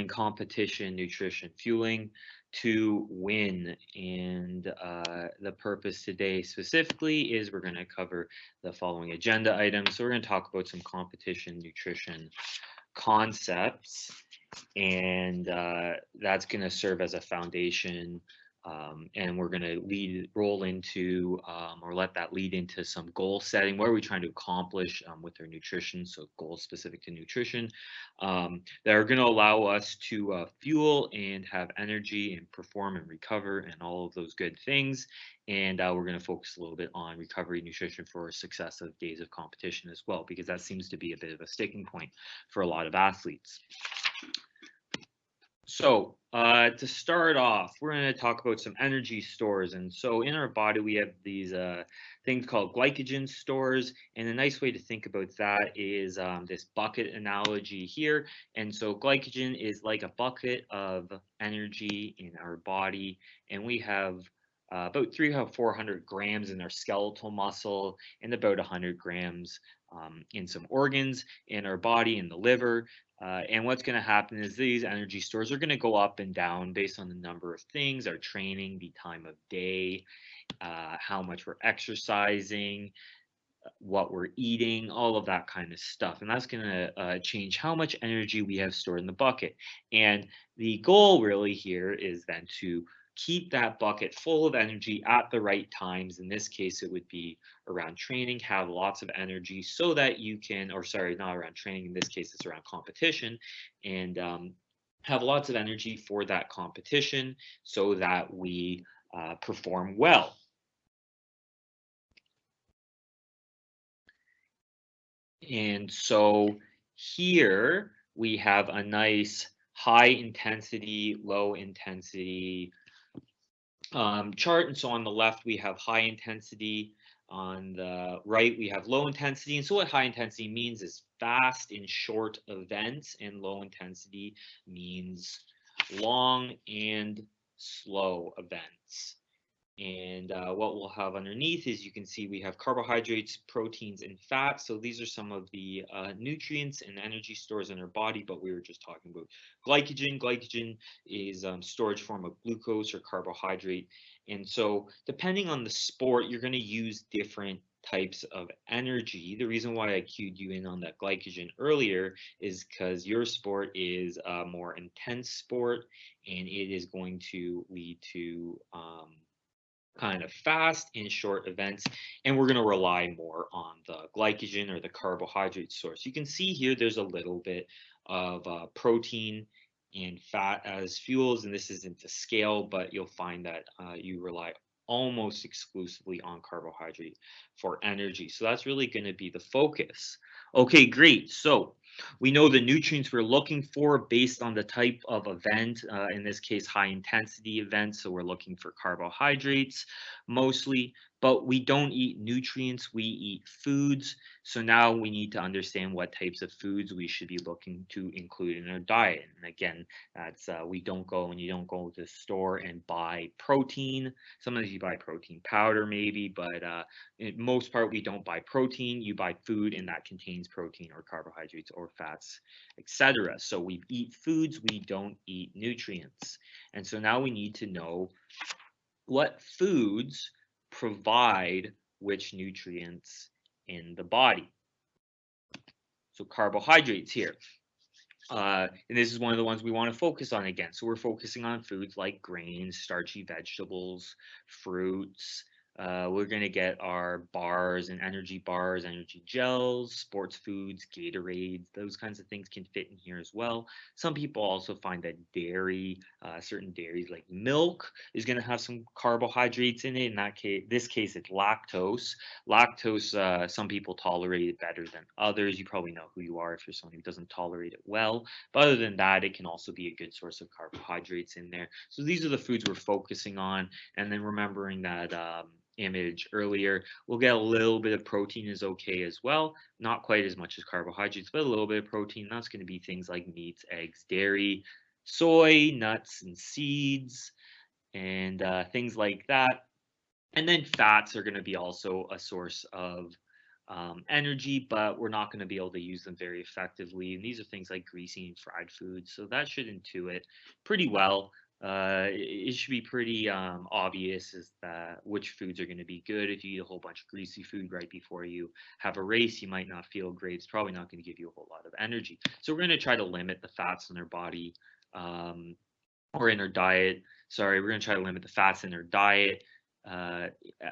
competition nutrition, fueling to win. And the purpose today specifically is we're going to cover the following agenda items. So we're going to talk about some competition nutrition concepts, and that's going to serve as a foundation. And we're going to roll into, or let that lead into some goal setting. What are we trying to accomplish with our nutrition? So goals specific to nutrition that are going to allow us to fuel and have energy and perform and recover and all of those good things. And we're going to focus a little bit on recovery nutrition for successive days of competition as well, because that seems to be a bit of a sticking point for a lot of athletes. So to start off, we're going to talk about some energy stores. And so in our body, we have these things called glycogen stores. And a nice way to think about that is this bucket analogy here. And so glycogen is like a bucket of energy in our body. And we have about 400 grams in our skeletal muscle and about 100 grams in some organs in our body, in the liver. And what's going to happen is these energy stores are going to go up and down based on the number of things, our training, the time of day, how much we're exercising, what we're eating, all of that kind of stuff. And that's going to change how much energy we have stored in the bucket. And the goal really here is then to keep that bucket full of energy at the right times. In this case, it would be around training, have lots of energy so that you can, or sorry, not around training. In this case, it's around competition, and have lots of energy for that competition so that we perform well. And so here we have a nice high intensity, low intensity chart. And so on the left, we have high intensity. On the right, we have low intensity. And so what high intensity means is fast and short events, and low intensity means long and slow events. And what we'll have underneath is you can see we have carbohydrates, proteins, and fats. So these are some of the nutrients and energy stores in our body, but we were just talking about glycogen. Glycogen is storage form of glucose or carbohydrate. And so depending on the sport, you're going to use different types of energy. The reason why I cued you in on that glycogen earlier is because your sport is a more intense sport, and it is going to lead to kind of fast and short events, and we're going to rely more on the glycogen or the carbohydrate source. You can see here there's a little bit of protein and fat as fuels, and this isn't to scale, but you'll find that you rely almost exclusively on carbohydrate for energy. So that's really going to be the focus. Okay, great. So we know the nutrients we're looking for based on the type of event, in this case, high intensity events. So we're looking for carbohydrates mostly, but we don't eat nutrients, we eat foods. So now we need to understand what types of foods we should be looking to include in our diet. And again, that's you don't go to the store and buy protein. Sometimes you buy protein powder maybe, but in most part we don't buy protein. You buy food, and that contains protein or carbohydrates or fats, etc. So we eat foods, we don't eat nutrients. And so now we need to know what foods provide which nutrients in the body. So carbohydrates here. And this is one of the ones we want to focus on again. So we're focusing on foods like grains, starchy vegetables, fruits. We're going to get our bars and energy gels, sports foods, Gatorades, those kinds of things can fit in here as well. Some people also find that dairy, certain dairies like milk is going to have some carbohydrates in it. In that case, this case, it's lactose. Lactose, some people tolerate it better than others. You probably know who you are if you're someone who doesn't tolerate it well. But other than that, it can also be a good source of carbohydrates in there. So these are the foods we're focusing on. And then remembering that image earlier, we'll get a little bit of protein is okay as well. Not quite as much as carbohydrates, but a little bit of protein. That's going to be things like meats, eggs, dairy, soy, nuts, and seeds, and things like that. And then fats are going to be also a source of energy, but we're not going to be able to use them very effectively. And these are things like greasy and fried foods. So that should intuit pretty well. It should be pretty obvious is that which foods are going to be good. If you eat a whole bunch of greasy food right before you have a race, you might not feel great. It's probably not going to give you a whole lot of energy. So we're going to try to limit the fats in our body um, or in our diet. Sorry, we're going to try to limit the fats in our diet uh,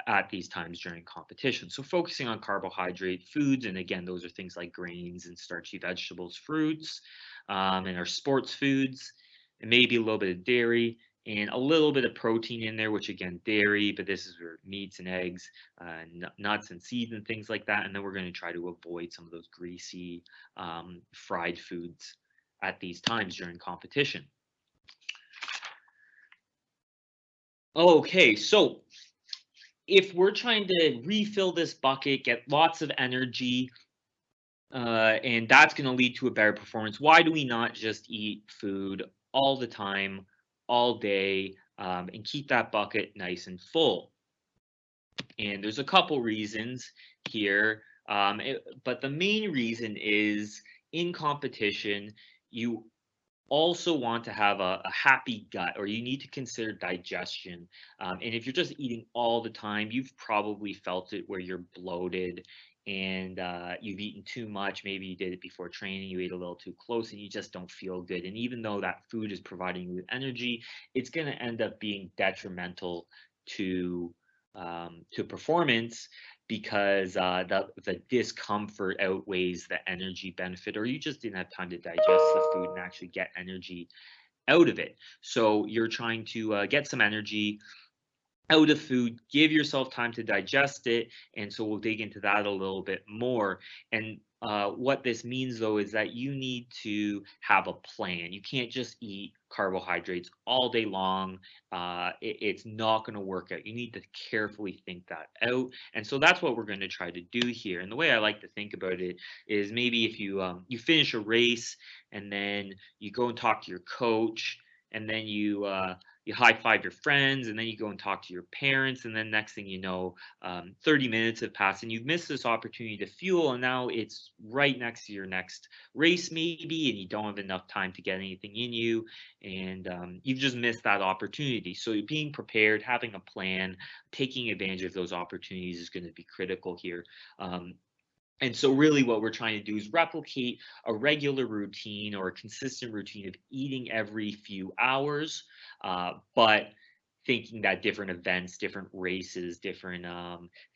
at these times during competition. So focusing on carbohydrate foods, and again, those are things like grains and starchy vegetables, fruits, and our sports foods, and maybe a little bit of dairy and a little bit of protein in there, which again, dairy, but this is where meats and eggs, nuts and seeds and things like that. And then we're going to try to avoid some of those greasy fried foods at these times during competition. Okay, so if we're trying to refill this bucket, get lots of energy, and that's going to lead to a better performance, why do we not just eat food all the time, all day, and keep that bucket nice and full? And there's a couple reasons here, but the main reason is in competition, you also want to have a happy gut, or you need to consider digestion. And if you're just eating all the time, you've probably felt it where you're bloated and you've eaten too much. Maybe you did it before training, you ate a little too close, and you just don't feel good. And even though that food is providing you with energy, it's going to end up being detrimental to performance because the discomfort outweighs the energy benefit, or you just didn't have time to digest the food and actually get energy out of it. So you're trying to get some energy out of food, give yourself time to digest it. And so we'll dig into that a little bit more. And what this means, though, is that you need to have a plan. You can't just eat carbohydrates all day long. It's not going to work out. You need to carefully think that out. And so that's what we're going to try to do here. And the way I like to think about it is maybe if you finish a race and then you go and talk to your coach, and then you high five your friends, and then you go and talk to your parents, and then next thing you know, 30 minutes have passed and you've missed this opportunity to fuel, and now it's right next to your next race maybe, and you don't have enough time to get anything in you, and you've just missed that opportunity. So being prepared, having a plan, taking advantage of those opportunities is going to be critical here. And so really what we're trying to do is replicate a regular routine or a consistent routine of eating every few hours, but thinking that different events, different races, different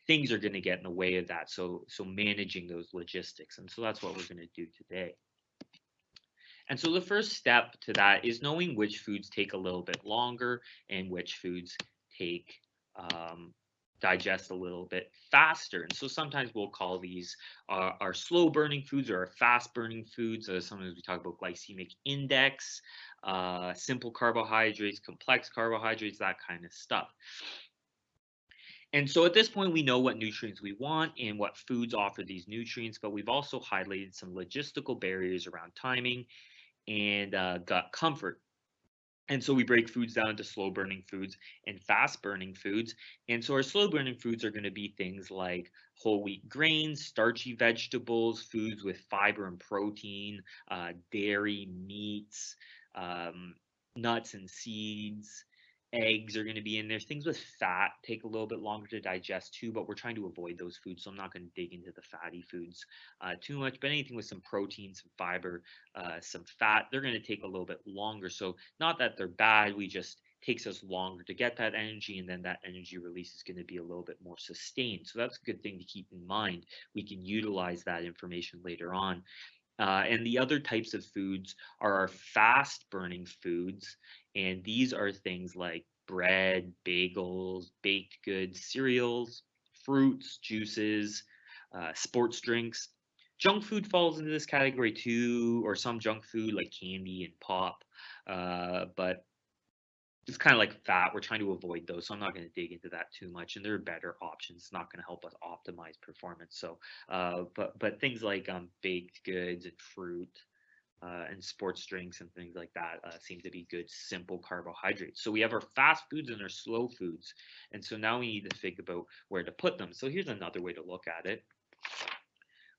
things are going to get in the way of that. So managing those logistics. And so that's what we're going to do today. And so the first step to that is knowing which foods take a little bit longer and which foods take digest a little bit faster. And so sometimes we'll call these our slow burning foods or our fast burning foods. Sometimes we talk about glycemic index, simple carbohydrates, complex carbohydrates, that kind of stuff. And so at this point, we know what nutrients we want and what foods offer these nutrients, but we've also highlighted some logistical barriers around timing and gut comfort. And so we break foods down into slow burning foods and fast burning foods. And so our slow burning foods are going to be things like whole wheat grains, starchy vegetables, foods with fiber and protein, dairy, meats, nuts and seeds. Eggs are going to be in there. Things with fat take a little bit longer to digest too, but we're trying to avoid those foods. So I'm not going to dig into the fatty foods too much, but anything with some protein, some fiber, some fat, they're going to take a little bit longer. So not that they're bad, we just takes us longer to get that energy, and then that energy release is going to be a little bit more sustained. So that's a good thing to keep in mind. We can utilize that information later on. And the other types of foods are our fast burning foods. And these are things like bread, bagels, baked goods, cereals, fruits, juices, sports drinks. Junk food falls into this category too, or some junk food like candy and pop. But it's kind of like fat. We're trying to avoid those, so I'm not going to dig into that too much. And there are better options. It's not going to help us optimize performance. So, but things like baked goods and fruit and sports drinks and things like that seem to be good, simple carbohydrates. So we have our fast foods and our slow foods, and so now we need to think about where to put them. So here's another way to look at it.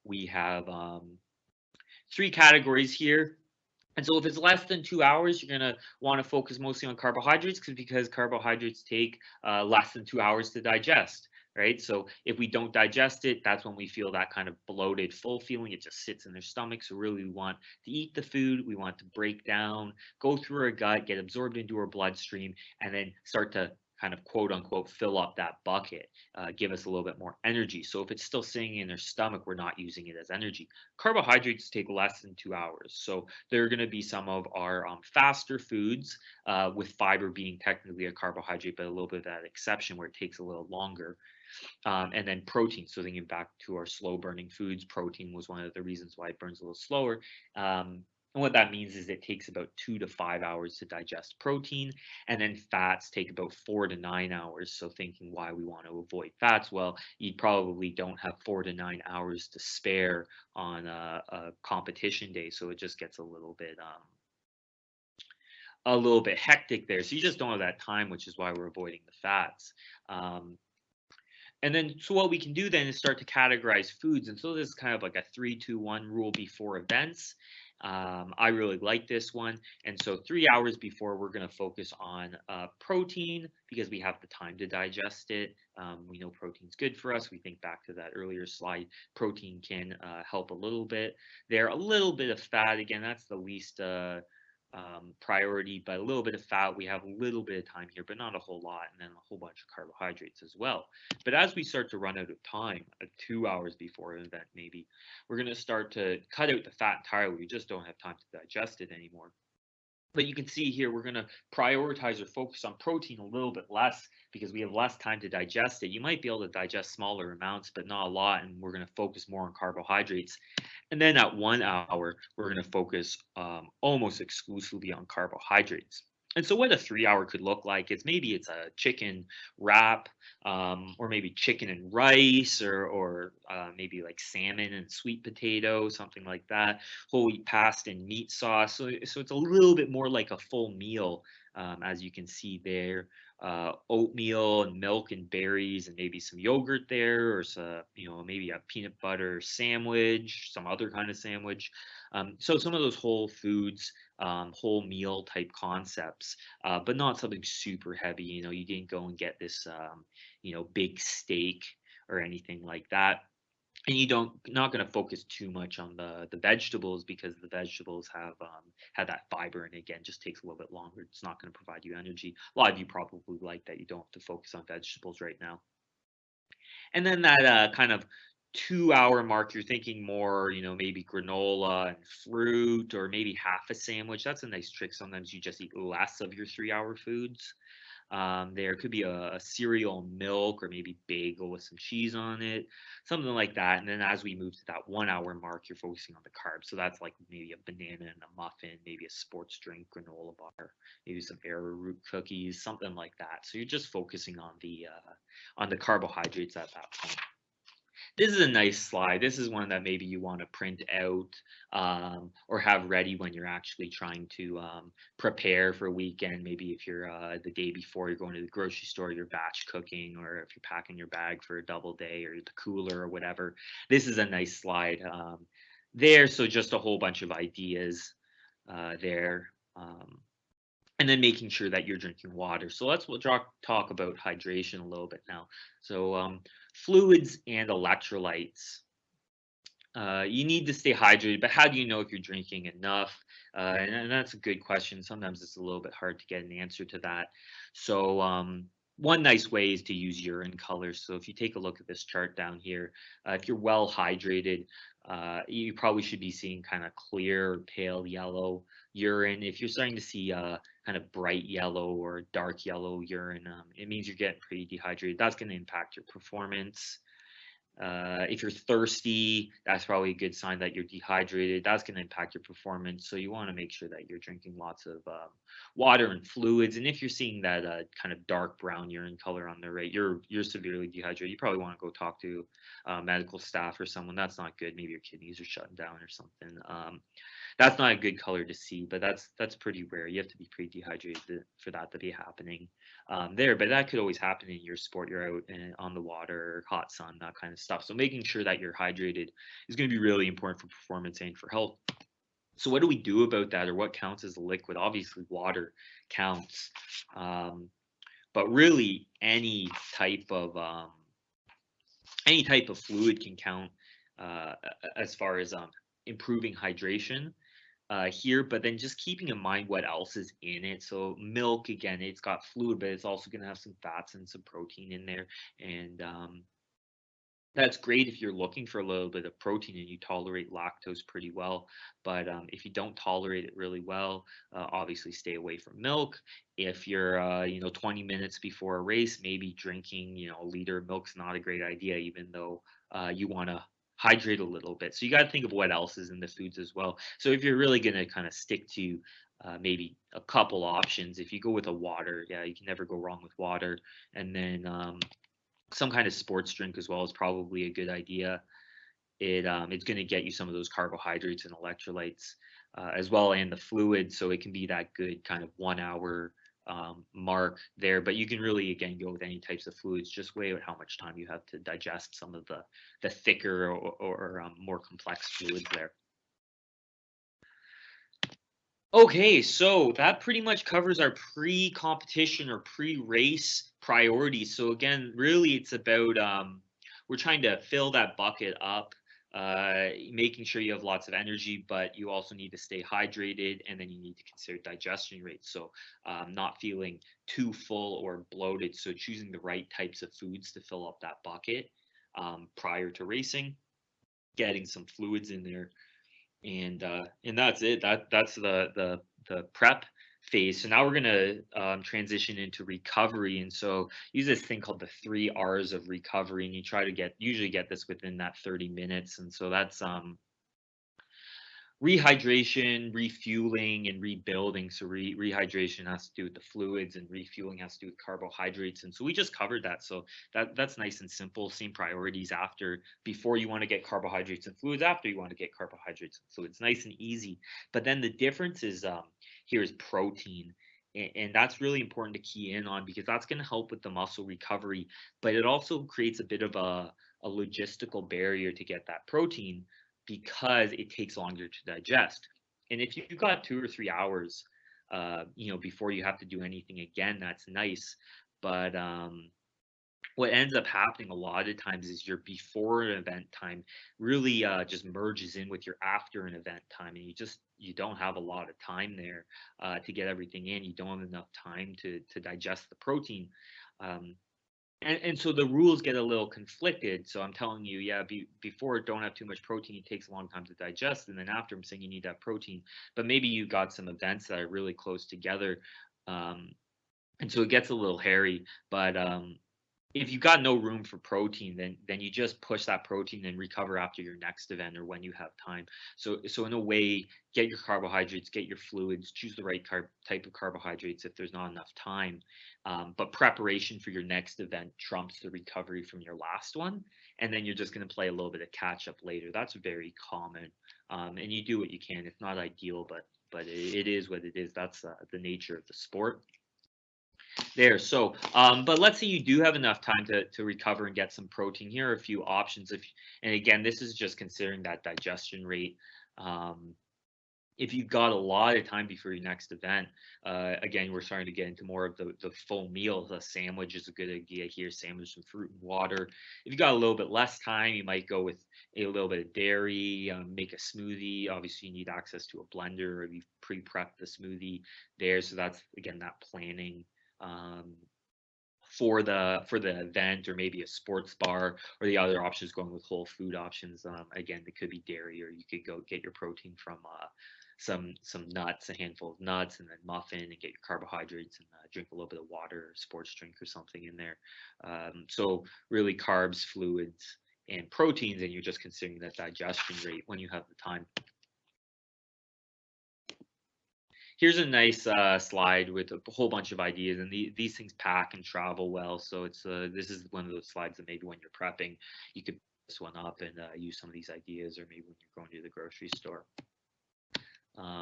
we have 3 categories here. And so if it's less than 2 hours, you're going to want to focus mostly on carbohydrates because carbohydrates take less than 2 hours to digest, right? So if we don't digest it, that's when we feel that kind of bloated, full feeling. It just sits in their stomach. So really we want to eat the food. We want to break down, go through our gut, get absorbed into our bloodstream, and then start to kind of quote unquote fill up that bucket, give us a little bit more energy. So if it's still sitting in their stomach, we're not using it as energy. Carbohydrates take less than 2 hours. So there are going to be some of our faster foods, with fiber being technically a carbohydrate, but a little bit of that exception where it takes a little longer. And then protein. So thinking back to our slow burning foods, protein was one of the reasons why it burns a little slower. And what that means is it takes about 2 to 5 hours to digest protein, and then fats take about 4 to 9 hours. So thinking why we want to avoid fats, well, you probably don't have 4 to 9 hours to spare on a competition day, so it just gets a little bit hectic there. So you just don't have that time, which is why we're avoiding the fats. Um, and then, so what we can do then is start to categorize foods. And so this is kind of like a 3-2-1 rule before events. I really like this one. And so 3 hours before, we're going to focus on protein because we have the time to digest it. We know protein's good for us. We think back to that earlier slide. Protein can help a little bit there. A little bit of fat, again, that's the least priority, but a little bit of fat. We have a little bit of time here, but not a whole lot, and then a whole bunch of carbohydrates as well. But as we start to run out of time, 2 hours before an event, maybe we're going to start to cut out the fat entirely. We just don't have time to digest it anymore. But you can see here, we're going to prioritize or focus on protein a little bit less because we have less time to digest it. You might be able to digest smaller amounts, but not a lot. And we're going to focus more on carbohydrates. And then at 1 hour, we're going to focus almost exclusively on carbohydrates. And so what a 3 hour could look like is maybe it's a chicken wrap, or maybe chicken and rice, or maybe like salmon and sweet potato, something like that. Whole wheat pasta and meat sauce. So it's a little bit more like a full meal, as you can see there. Oatmeal and milk and berries and maybe some yogurt there, or some, maybe a peanut butter sandwich, some other kind of sandwich. So some of those whole foods, whole meal type concepts, but not something super heavy. You didn't go and get this, big steak or anything like that. And not going to focus too much on the vegetables because the vegetables have that fiber, and again just takes a little bit longer. It's not going to provide you energy. A lot of you probably like that you don't have to focus on vegetables right now. And then that kind of 2 hour mark, you're thinking more, maybe granola and fruit, or maybe half a sandwich. That's a nice trick. Sometimes you just eat less of your 3 hour foods. There could be a cereal and milk, or maybe bagel with some cheese on it, something like that. And then as we move to that 1 hour mark, you're focusing on the carbs. So that's like maybe a banana and a muffin, maybe a sports drink, granola bar, maybe some arrowroot cookies, something like that. So you're just focusing on the carbohydrates at that point. This is a nice slide. This is one that maybe you want to print out, or have ready when you're actually trying to prepare for a weekend. Maybe if you're the day before you're going to the grocery store, you're batch cooking, or if you're packing your bag for a double day or the cooler or whatever. This is a nice slide there. So just a whole bunch of ideas there. And then making sure that you're drinking water. So we'll talk about hydration a little bit now. So fluids and electrolytes. You need to stay hydrated, but how do you know if you're drinking enough? And that's a good question. Sometimes it's a little bit hard to get an answer to that. So one nice way is to use urine colors. So if you take a look at this chart down here, if you're well hydrated, you probably should be seeing kind of clear or pale yellow urine. If you're starting to see kind of bright yellow or dark yellow urine, it means you're getting pretty dehydrated. That's going to impact your performance. If you're thirsty, that's probably a good sign that you're dehydrated. That's going to impact your performance. So you want to make sure that you're drinking lots of water and fluids. And if you're seeing that kind of dark brown urine color on the right, you're severely dehydrated. You probably want to go talk to medical staff or someone. That's not good. Maybe your kidneys are shutting down or something. That's not a good color to see, but that's pretty rare. You have to be pretty dehydrated for that to be happening there. But that could always happen in your sport. You're out on the water, hot sun, that kind of stuff. So making sure that you're hydrated is going to be really important for performance and for health. So what do we do about that, or what counts as a liquid? Obviously, water counts, but really any type of fluid can count uh, as far as improving hydration here, but then just keeping in mind what else is in it. So milk, again, it's got fluid, but it's also going to have some fats and some protein in there. And that's great if you're looking for a little bit of protein and you tolerate lactose pretty well. But if you don't tolerate it really well, obviously stay away from milk. If you're, 20 minutes before a race, maybe drinking, a liter of milk's not a great idea, even though you want to hydrate a little bit. So you got to think of what else is in the foods as well. So if you're really going to kind of stick to maybe a couple options, if you go with a water, yeah, you can never go wrong with water. And then some kind of sports drink as well is probably a good idea. It's going to get you some of those carbohydrates and electrolytes as well, and the fluid, so it can be that good kind of 1 hour mark there. But you can really again go with any types of fluids. Just weigh out how much time you have to digest some of the thicker or more complex fluids there. Okay, so that pretty much covers our pre-competition or pre-race priorities. So again, really it's about we're trying to fill that bucket up, making sure you have lots of energy, but you also need to stay hydrated, and then you need to consider digestion rates. So not feeling too full or bloated. So choosing the right types of foods to fill up that bucket prior to racing, getting some fluids in there, and that's it. That's the prep phase. So now we're gonna transition into recovery, and so use this thing called the 3 R's of recovery, and you try to usually get this within that 30 minutes, and so that's rehydration, refueling, and rebuilding. So rehydration has to do with the fluids, and refueling has to do with carbohydrates. And so we just covered that. So that's nice and simple. Same priorities before you want to get carbohydrates and fluids, after you want to get carbohydrates and fluids. Nice and easy. But then the difference is here is protein. And that's really important to key in on, because that's going to help with the muscle recovery, but it also creates a bit of a logistical barrier to get that protein, because it takes longer to digest. And if you've got 2 or 3 hours, before you have to do anything again, that's nice. But what ends up happening a lot of times is your before an event time really just merges in with your after an event time, and you don't have a lot of time there to get everything in. You don't have enough time to digest the protein. And so the rules get a little conflicted. So I'm telling you, yeah, before don't have too much protein, it takes a long time to digest. And then after, I'm saying you need that protein. But maybe you got some events that are really close together. And so it gets a little hairy. But if you got no room for protein, then you just push that protein and recover after your next event or when you have time. So in a way, get your carbohydrates, get your fluids, choose the right type of carbohydrates if there's not enough time. But preparation for your next event trumps the recovery from your last one, and then you're just going to play a little bit of catch up later. That's very common, and you do what you can. It's not ideal, but it is what it is. That's the nature of the sport there. So, but let's say you do have enough time to recover and get some protein. Here are a few options. And again, this is just considering that digestion rate. If you've got a lot of time before your next event, again, we're starting to get into more of the full meals. A sandwich is a good idea here. Sandwich, some fruit and water. If you got a little bit less time, you might go with a little bit of dairy, make a smoothie. Obviously, you need access to a blender, or you've pre-prepped the smoothie there. So that's, again, that planning for the event, or maybe a sports bar, or the other options going with whole food options. Again, it could be dairy, or you could go get your protein from some nuts, a handful of nuts, and then muffin, and get your carbohydrates, and drink a little bit of water or sports drink or something in there. So really carbs, fluids, and proteins, and you're just considering that digestion rate when you have the time. Here's a nice slide with a whole bunch of ideas, and these things pack and travel well. So this is one of those slides that maybe when you're prepping, you could pick this one up and use some of these ideas, or maybe when you're going to the grocery store.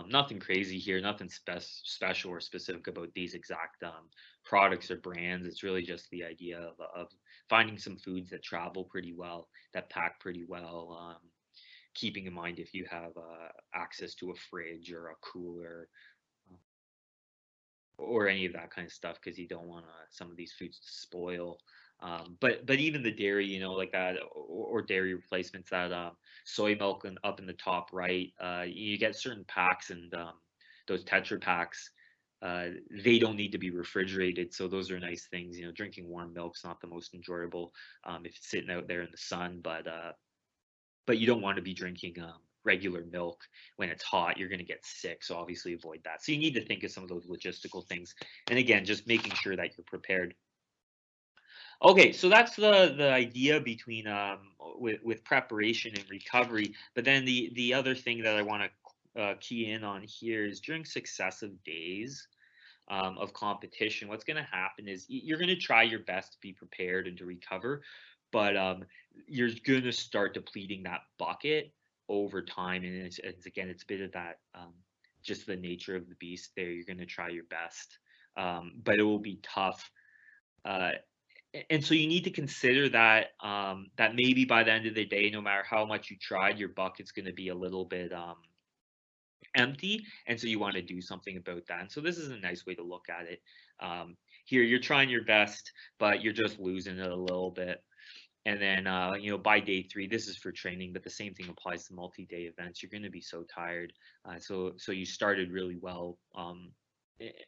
Nothing crazy here, nothing special or specific about these exact products or brands. It's really just the idea of finding some foods that travel pretty well, that pack pretty well. Keeping in mind if you have access to a fridge or a cooler or any of that kind of stuff, because you don't want some of these foods to spoil. But even the dairy, like that, or dairy replacements, that soy milk up in the top right, you get certain packs, and those Tetra packs, they don't need to be refrigerated, so those are nice things. Drinking warm milk's not the most enjoyable if it's sitting out there in the sun, but you don't want to be drinking regular milk when it's hot. You're going to get sick, so obviously avoid that. So you need to think of some of those logistical things, and again, just making sure that you're prepared. Okay, so that's the idea between with preparation and recovery. But then the other thing that I want to key in on here is during successive days of competition, what's going to happen is you're going to try your best to be prepared and to recover, but you're going to start depleting that bucket over time. And again, it's a bit of that, just the nature of the beast there. You're going to try your best, but it will be tough. Uh, and so you need to consider that that maybe by the end of the day, no matter how much you tried, your bucket's going to be a little bit empty, and so you want to do something about that. And so this is a nice way to look at it. Here, you're trying your best, but you're just losing it a little bit. And then, by day 3, this is for training, but the same thing applies to multi-day events. You're going to be so tired. So you started really well.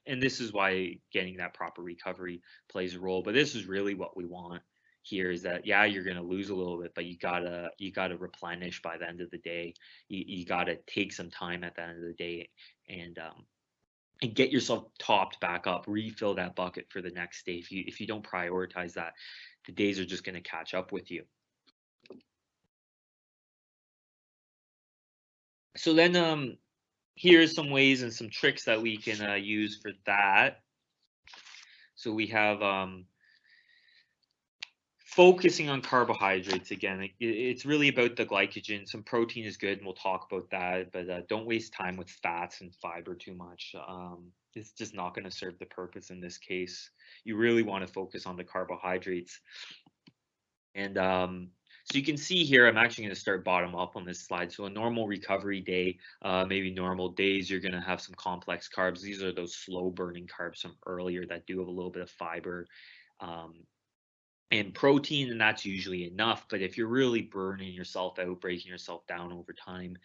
And this is why getting that proper recovery plays a role. But this is really what we want here, is that, yeah, you're going to lose a little bit, but you gotta replenish by the end of the day. You gotta take some time at the end of the day, and get yourself topped back up, refill that bucket for the next day. If you don't prioritize that, the days are just going to catch up with you. So then here's some ways and some tricks that we can use for that. So we have focusing on carbohydrates again. It's really about the glycogen. Some protein is good, and we'll talk about that, but don't waste time with fats and fiber too much. It's just not going to serve the purpose in this case. You really want to focus on the carbohydrates. And so you can see here, I'm actually going to start bottom up on this slide. So a normal recovery day, maybe normal days, you're going to have some complex carbs. These are those slow burning carbs from earlier that do have a little bit of fiber. And protein, and that's usually enough. But if you're really burning yourself out, breaking yourself down over time,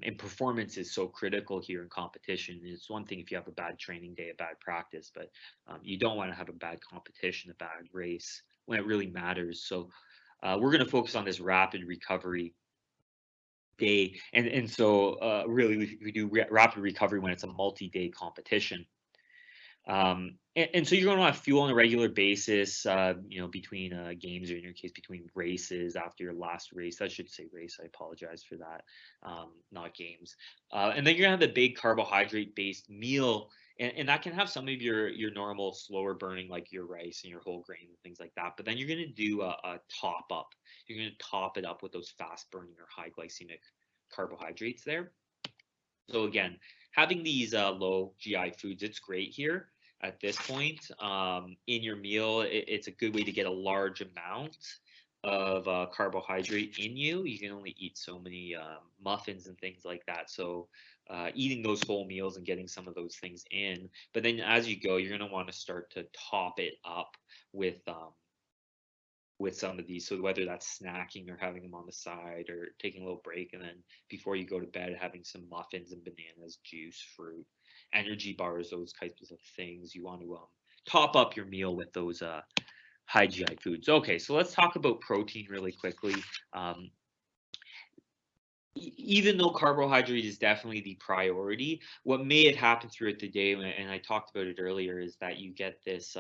and performance is so critical here in competition. It's one thing if you have a bad training day, a bad practice, but you don't want to have a bad competition, a bad race when it really matters. So we're going to focus on this rapid recovery day. And so really we do rapid recovery when it's a multi-day competition. And so you're going to have fuel on a regular basis, between games, or in your case, between races after your last race. I should say race. I apologize for that, not games. And then you're going to have the big carbohydrate-based meal, and that can have some of your normal slower burning, like your rice and your whole grain and things like that. But then you're going to do a top up. You're going to top it up with those fast burning or high glycemic carbohydrates there. So again, having these low GI foods, it's great here at this point in your meal. It's a good way to get a large amount of carbohydrate in you. You can only eat so many muffins and things like that. So eating those whole meals and getting some of those things in. But then as you go, you're going to want to start to top it up with some of these. So whether that's snacking or having them on the side or taking a little break, and then before you go to bed, having some muffins and bananas, juice, fruit, energy bars, those types of things. You want to top up your meal with those high GI foods. Okay, so let's talk about protein really quickly. Even though carbohydrate is definitely the priority, what may have happened throughout the day, and I talked about it earlier, is that you get this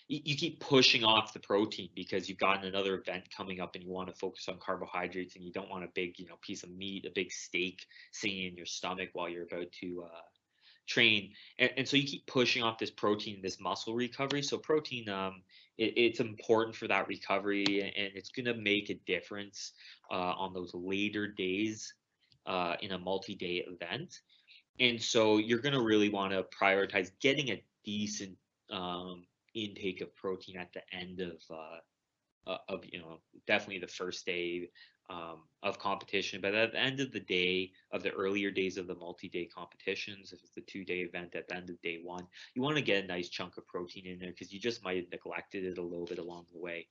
you keep pushing off the protein because you've got another event coming up and you want to focus on carbohydrates, and you don't want a big, piece of meat, a big steak sitting in your stomach while you're about to train. And so you keep pushing off this protein, this muscle recovery. So protein, it's important for that recovery, and it's going to make a difference on those later days in a multi-day event. And so you're going to really want to prioritize getting a decent intake of protein at the end of definitely the first day of competition. But at the end of the day, of the earlier days of the multi-day competitions, if it's the 2-day event at the end of day one, you want to get a nice chunk of protein in there because you just might have neglected it a little bit along the way,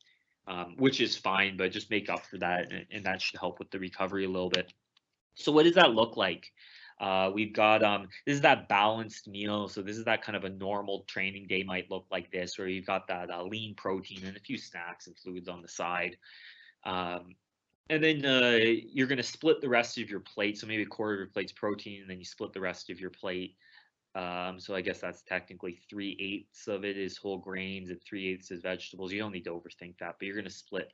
which is fine, but just make up for that, and that should help with the recovery a little bit. So what does that look like? We've got this is that balanced meal. So this is that kind of a normal training day might look like this, where you've got that lean protein and a few snacks and fluids on the side. Um, and then you're going to split the rest of your plate. So maybe a quarter of your plate's protein, and then you split the rest of your plate. So I guess that's technically 3/8 of it is whole grains and 3/8 is vegetables. You don't need to overthink that, but you're going to split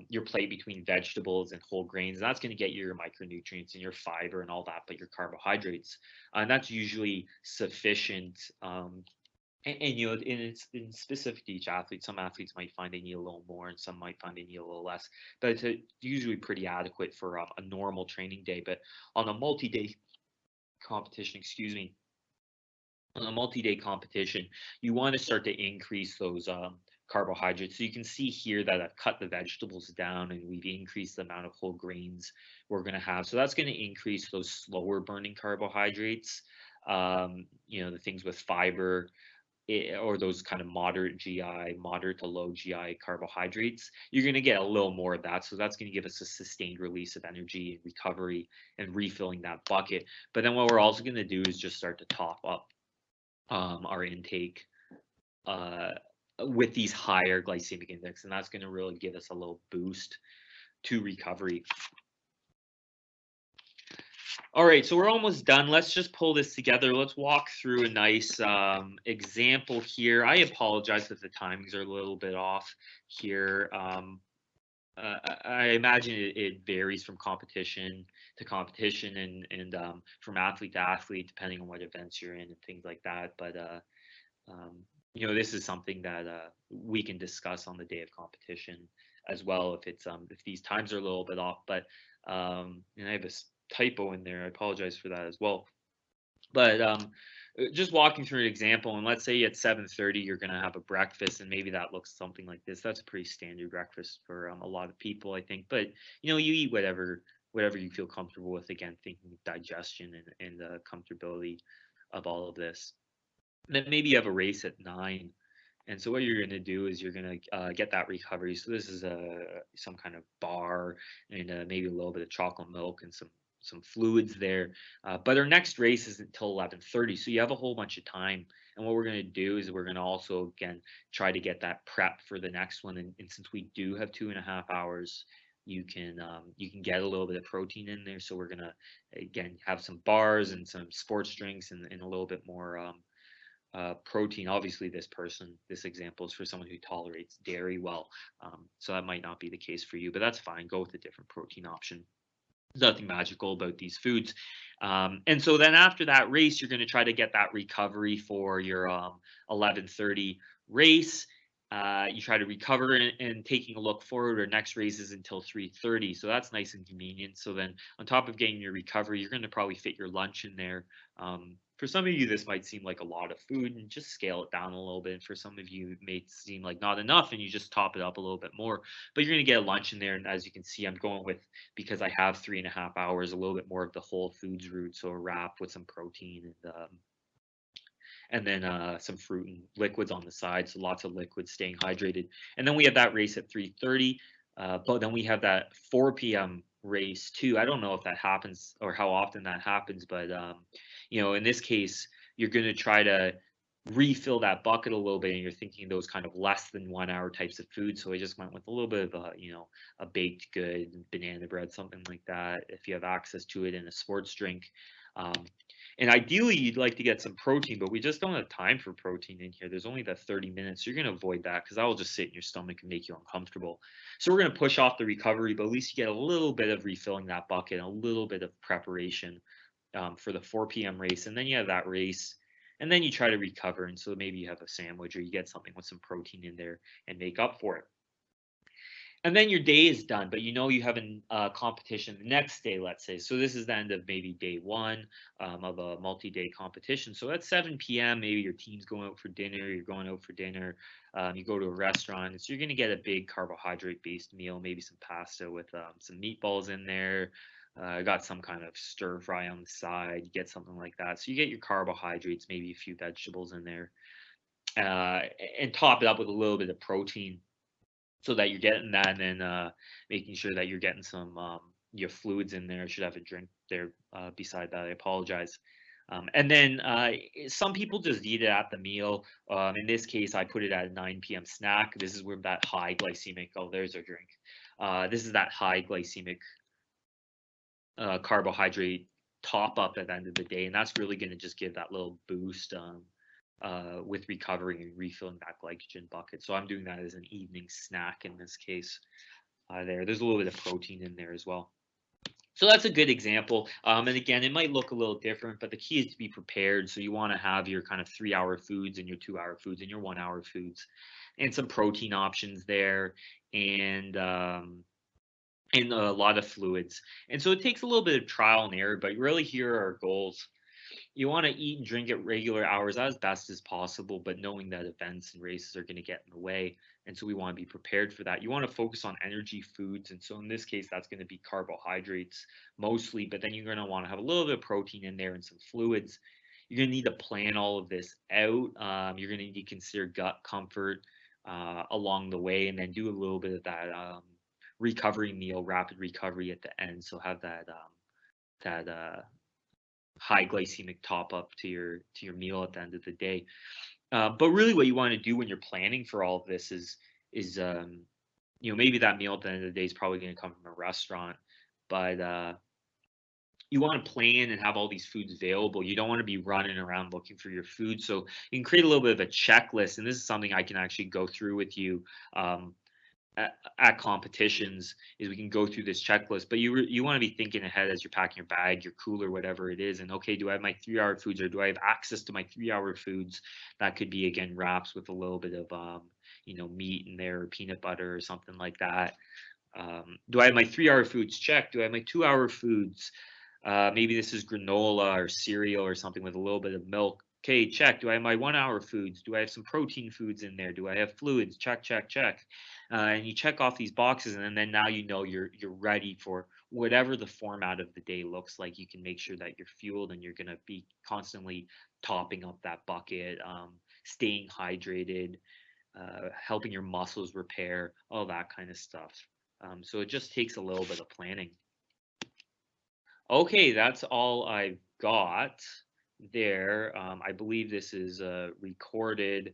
your plate between vegetables and whole grains. And that's going to get you your micronutrients and your fiber and all that, but your carbohydrates. And that's usually sufficient. And it's in specific to each athlete. Some athletes might find they need a little more, and some might find they need a little less. But it's usually pretty adequate for a normal training day. But on a multi-day competition, excuse me, on a multi-day competition, you want to start to increase those carbohydrates. So you can see here that I've cut the vegetables down and we've increased the amount of whole grains we're going to have. So that's going to increase those slower burning carbohydrates, the things with fiber, or those kind of moderate to low GI carbohydrates. You're going to get a little more of that. So that's going to give us a sustained release of energy and recovery and refilling that bucket. But then what we're also going to do is just start to top up our intake with these higher glycemic index, and that's going to really give us a little boost to recovery. All right, so we're almost done. Let's just pull this together. Let's walk through a nice example here. I apologize if the timings are a little bit off here. I imagine it varies from competition to competition and from athlete to athlete, depending on what events you're in and things like that. But this is something that we can discuss on the day of competition as well if these times are a little bit off. But and I have a typo in there. I apologize for that as well. But just walking through an example, and let's say at 7:30 you're going to have a breakfast, and maybe that looks something like this. That's a pretty standard breakfast for a lot of people, I think. But you eat whatever you feel comfortable with. Again, thinking digestion and the comfortability of all of this. And then maybe you have a race at 9. And so what you're going to do is you're going to get that recovery. So this is some kind of bar and maybe a little bit of chocolate milk and some fluids there. But our next race isn't until 11:30, so you have a whole bunch of time. And what we're going to do is we're going to also again try to get that prep for the next one. And since we do have 2.5 hours, you can get a little bit of protein in there. So we're going to again have some bars and some sports drinks and a little bit more protein. Obviously, this example is for someone who tolerates dairy well, so that might not be the case for you, but that's fine. Go with a different protein option. There's nothing magical about these foods. And so then after that race, you're going to try to get that recovery for your 11:30 race. You try to recover and taking a look forward. Our next race is until 3:30, so that's nice and convenient. So then on top of getting your recovery, you're going to probably fit your lunch in there. For some of you, this might seem like a lot of food, and just scale it down a little bit. For some of you, it may seem like not enough, and you just top it up a little bit more. But you're going to get a lunch in there, and as you can see, I'm going with, because I have 3.5 hours, a little bit more of the whole foods route, so a wrap with some protein and then some fruit and liquids on the side, so lots of liquids, staying hydrated. And then we have that race at 3:30, but then we have that 4 p.m. race too. I don't know if that happens or how often that happens, but in this case, you're going to try to refill that bucket a little bit, and you're thinking those kind of less than 1 hour types of food. So I just went with a little bit of a baked good, banana bread, something like that, if you have access to it, in a sports drink. And ideally, you'd like to get some protein, but we just don't have time for protein in here. There's only that 30 minutes. So you're going to avoid that because that will just sit in your stomach and make you uncomfortable. So we're going to push off the recovery, but at least you get a little bit of refilling that bucket, a little bit of preparation for the 4 p.m. race. And then you have that race, and then you try to recover. And so maybe you have a sandwich or you get something with some protein in there and make up for it. And then your day is done, but you know you have a competition the next day, let's say. So this is the end of maybe day one of a multi-day competition. So at 7 p.m., maybe your team's going out for dinner, you're going out for dinner, you go to a restaurant. So you're going to get a big carbohydrate-based meal, maybe some pasta with some meatballs in there. Got some kind of stir fry on the side. You get something like that. So you get your carbohydrates, maybe a few vegetables in there, uh, and top it up with a little bit of protein so that you're getting that, and then making sure that you're getting some your fluids in there. I should have a drink there beside that. I apologize. And then some people just eat it at the meal. In this case, I put it at a 9 p.m. snack. This is where that high glycemic. Oh, there's our drink. This is that high glycemic carbohydrate top up at the end of the day, and that's really going to just give that little boost with recovering and refilling that glycogen bucket. So I'm doing that as an evening snack in this case. There's a little bit of protein in there as well. So that's a good example. And again, it might look a little different, but the key is to be prepared. So you want to have your kind of 3 hour foods and your 2 hour foods and your 1 hour foods, and some protein options there, and a lot of fluids. And so it takes a little bit of trial and error, but really here are our goals. You want to eat and drink at regular hours as best as possible, but knowing that events and races are going to get in the way. And so we want to be prepared for that. You want to focus on energy foods. And so in this case, that's going to be carbohydrates mostly, but then you're going to want to have a little bit of protein in there and some fluids. You're going to need to plan all of this out. You're going to need to consider gut comfort along the way, and then do a little bit of that recovery meal, rapid recovery at the end. So have that high glycemic top up to your meal at the end of the day. But really, what you want to do when you're planning for all of this is maybe that meal at the end of the day is probably going to come from a restaurant, but you want to plan and have all these foods available. You don't want to be running around looking for your food. So you can create a little bit of a checklist, and this is something I can actually go through with you. At competitions, is we can go through this checklist, but you want to be thinking ahead as you're packing your bag, your cooler, whatever it is, and okay, do I have my 3 hour foods, or do I have access to my 3 hour foods? That could be, again, wraps with a little bit of meat in there, or peanut butter or something like that. Do I have my 3 hour foods? Check. Do I have my 2 hour foods? Maybe this is granola or cereal or something with a little bit of milk. Okay, check. Do I have my 1 hour foods? Do I have some protein foods in there? Do I have fluids? Check, check, check. And you check off these boxes, and then now you're ready for whatever the format of the day looks like. You can make sure that you're fueled, and you're going to be constantly topping up that bucket, staying hydrated, helping your muscles repair, all that kind of stuff. So it just takes a little bit of planning. Okay, that's all I've got there. I believe this is recorded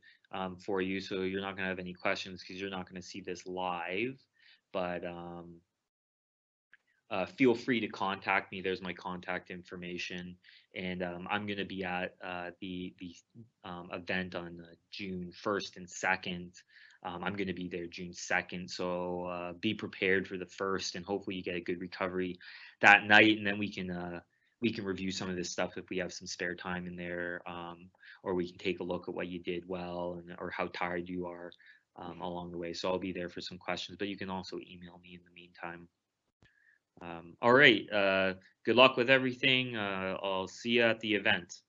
for you, so you're not going to have any questions because you're not going to see this live. But feel free to contact me. There's my contact information, and I'm going to be at the event on June 1st and 2nd. I'm going to be there June 2nd, so be prepared for the 1st, and hopefully you get a good recovery that night, and then we can review some of this stuff if we have some spare time in there, or we can take a look at what you did well, or how tired you are along the way. So I'll be there for some questions, but you can also email me in the meantime. All right. Good luck with everything. I'll see you at the event.